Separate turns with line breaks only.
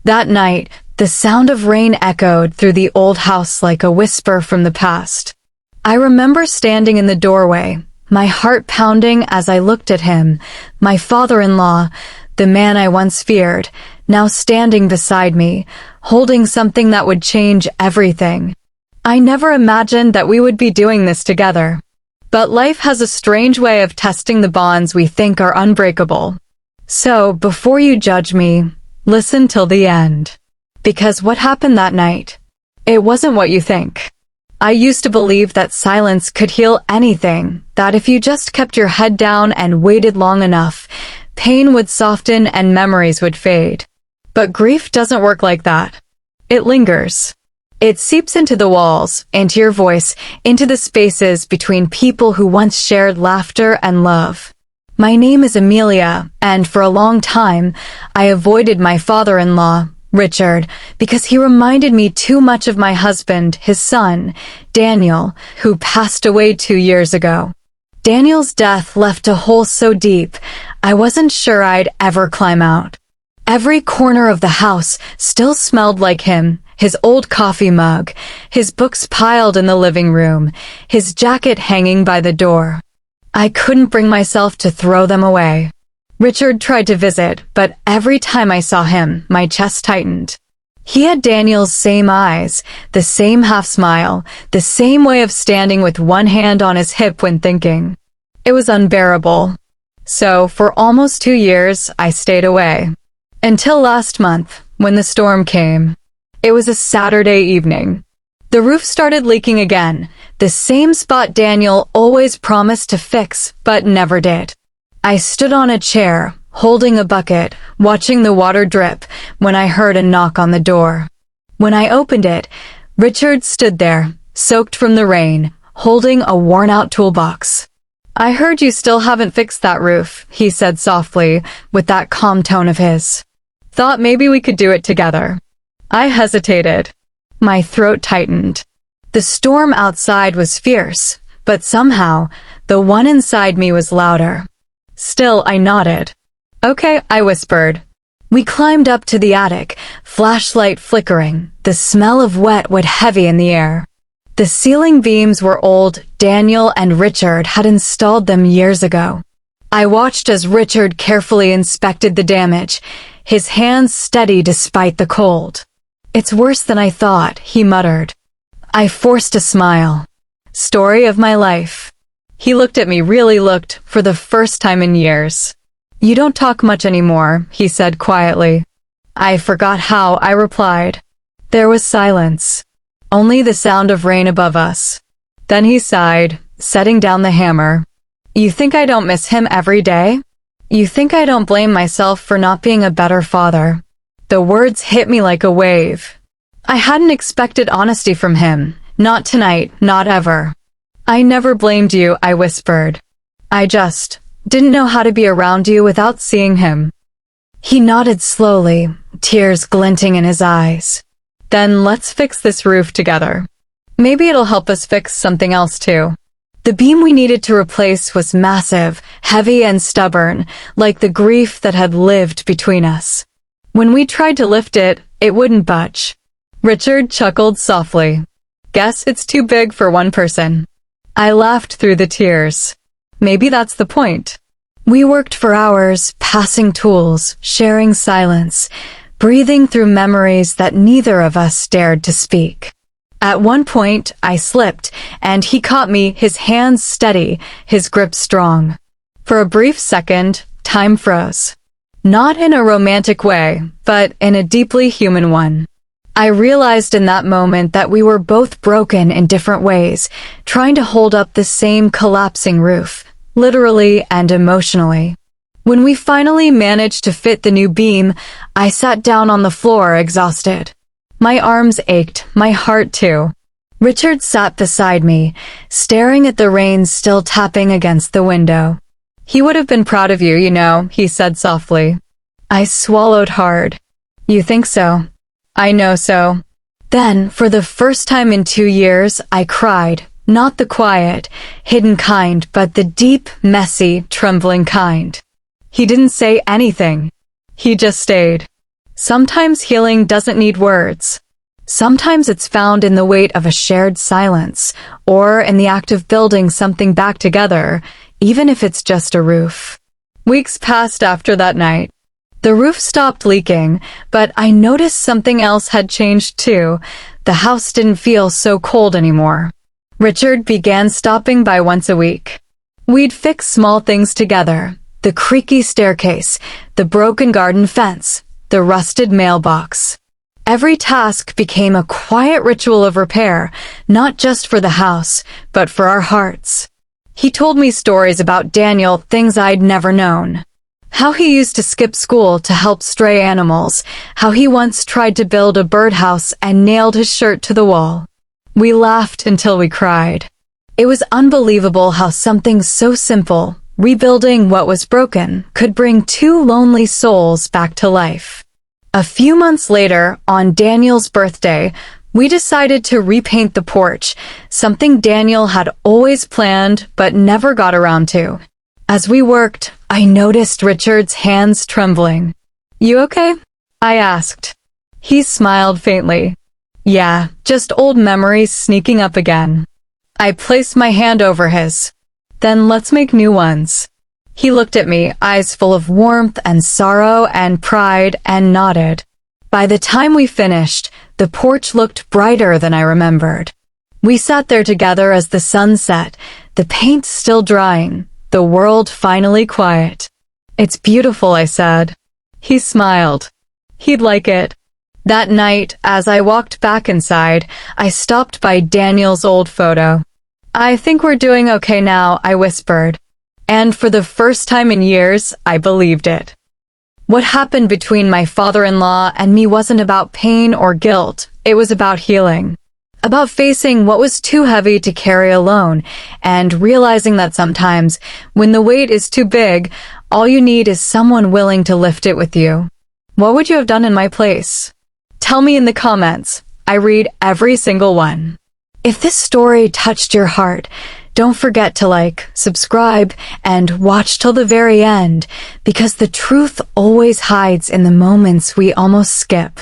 That night, the sound of rain echoed through the old house like a whisper from the past. I remember standing in the doorway, my heart pounding as I looked at him, my father-in-law, the man I once feared, now standing beside me, holding something that would change everything. I never imagined that we would be doing this together. But life has a strange way of testing the bonds we think are unbreakable. So, before you judge me, listen till the end. Because what happened that night? It wasn't what you think. I used to believe that silence could heal anything, that if you just kept your head down and waited long enough, pain would soften and memories would fade. But grief doesn't work like that. It lingers. It seeps into the walls, into your voice, into the spaces between people who once shared laughter and love. My name is Amelia, and for a long time, I avoided my father-in-law, Richard, because he reminded me too much of my husband, his son, Daniel, who passed away 2 years ago. Daniel's death left a hole so deep, I wasn't sure I'd ever climb out. Every corner of the house still smelled like him, his old coffee mug, his books piled in the living room, his jacket hanging by the door. I couldn't bring myself to throw them away. Richard tried to visit, but every time I saw him, my chest tightened. He had Daniel's same eyes, the same half smile, the same way of standing with one hand on his hip when thinking. It was unbearable. So, for almost 2 years, I stayed away. Until last month, when the storm came. It was a Saturday evening. The roof started leaking again, the same spot Daniel always promised to fix, but never did. I stood on a chair, holding a bucket, watching the water drip, when I heard a knock on the door. When I opened it, Richard stood there, soaked from the rain, holding a worn-out toolbox. "I heard you still haven't fixed that roof," he said softly, with that calm tone of his. "Thought maybe we could do it together." I hesitated. My throat tightened. The storm outside was fierce, but somehow, the one inside me was louder. Still, I nodded. "Okay," I whispered. We climbed up to the attic, flashlight flickering, the smell of wet wood heavy in the air. The ceiling beams were old. Daniel and Richard had installed them years ago. I watched as Richard carefully inspected the damage, his hands steady despite the cold. "It's worse than I thought," he muttered. I forced a smile. Story of my life. He looked at me, really looked, for the first time in years. "You don't talk much anymore," he said quietly. I forgot how I replied. There was silence. Only the sound of rain above us. Then he sighed, setting down the hammer. "You think I don't miss him every day? You think I don't blame myself for not being a better father?" The words hit me like a wave. I hadn't expected honesty from him. Not tonight, not ever. "I never blamed you," I whispered. "I just didn't know how to be around you without seeing him." He nodded slowly, tears glinting in his eyes. "Then let's fix this roof together. Maybe it'll help us fix something else too." The beam we needed to replace was massive, heavy and stubborn, like the grief that had lived between us. When we tried to lift it, it wouldn't budge. Richard chuckled softly. "Guess it's too big for one person." I laughed through the tears. Maybe that's the point. We worked for hours, passing tools, sharing silence, breathing through memories that neither of us dared to speak. At one point, I slipped, and he caught me, his hands steady, his grip strong. For a brief second, time froze. Not in a romantic way, but in a deeply human one. I realized in that moment that we were both broken in different ways, trying to hold up the same collapsing roof, literally and emotionally. When we finally managed to fit the new beam, I sat down on the floor exhausted. My arms ached, my heart too. Richard sat beside me, staring at the rain still tapping against the window. "He would have been proud of you, you know," he said softly. I swallowed hard. "You think so?" "I know so." Then, for the first time in 2 years, I cried, not the quiet, hidden kind, but the deep, messy, trembling kind. He didn't say anything. He just stayed. Sometimes healing doesn't need words. Sometimes it's found in the weight of a shared silence, or in the act of building something back together, even if it's just a roof. Weeks passed after that night. The roof stopped leaking, but I noticed something else had changed too. The house didn't feel so cold anymore. Richard began stopping by once a week. We'd fix small things together: the creaky staircase, the broken garden fence, the rusted mailbox. Every task became a quiet ritual of repair, not just for the house, but for our hearts. He told me stories about Daniel, things I'd never known. How he used to skip school to help stray animals, how he once tried to build a birdhouse and nailed his shirt to the wall. We laughed until we cried. It was unbelievable how something so simple, rebuilding what was broken, could bring two lonely souls back to life. A few months later, on Daniel's birthday, we decided to repaint the porch, something Daniel had always planned but never got around to. As we worked, I noticed Richard's hands trembling. "You okay?" I asked. He smiled faintly. "Yeah, just old memories sneaking up again." I placed my hand over his. "Then let's make new ones." He looked at me, eyes full of warmth and sorrow and pride, and nodded. By the time we finished, the porch looked brighter than I remembered. We sat there together as the sun set, the paint still drying, the world finally quiet. "It's beautiful," I said. He smiled. He'd like it. That night, as I walked back inside, I stopped by Daniel's old photo. "I think we're doing okay now," I whispered. And for the first time in years, I believed it. What happened between my father-in-law and me wasn't about pain or guilt. It was about healing. About facing what was too heavy to carry alone, and realizing that sometimes, when the weight is too big, all you need is someone willing to lift it with you. What would you have done in my place? Tell me in the comments. I read every single one. If this story touched your heart, don't forget to like, subscribe, and watch till the very end, because the truth always hides in the moments we almost skip.